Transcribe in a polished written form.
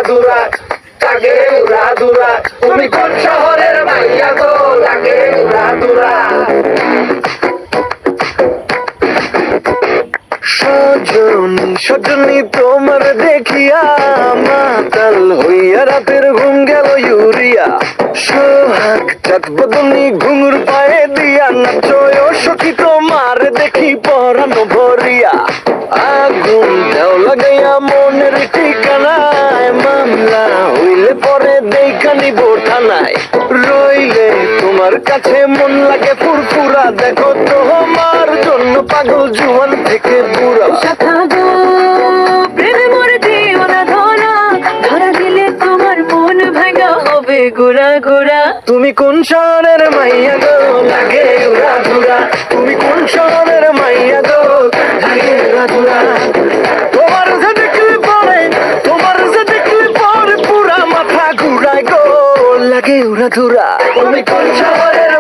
ধুরা লাগে উড়া ধুরা তুমি কোন শহরের মাইয়া গো লাগে উড়া ধুরা সজনী সজনী তোমার দেখিয়া মাতাল হইয়া রাতের ঘুম গেল ইউরিয়া সোহাগ চাঁদ বদনী ঘুঙুর পায়ে দিয়া নাচয় সখী তোমার দেখি পরানো ভরিয়া আগুন দেও লাগাইয়া মনের ঠিকানায় মামলা হইলে পরে দেখা নিব থানায় রইলে তোমার কাছে মন লাগে ফুরফুরা দেখো তোমার জন্য পাগল জুয়ান থেকে বুড়া শাখা গো প্রেমে মরে দিও না ধরা ধরা দিলে তোমার মন ভাঙা হবে গোড়া গোড়া তুমি কোন শহরের মাইয়া গো লাগে উড়া ধুরা তুমি কোন শহরের মাইয়া গো লাগে উড়া ধুরা তোমার যে দেখলে পরে পুরা মাথা ঘুরায় গো লাগে উড়া ধুরা তুমি কোন শহরের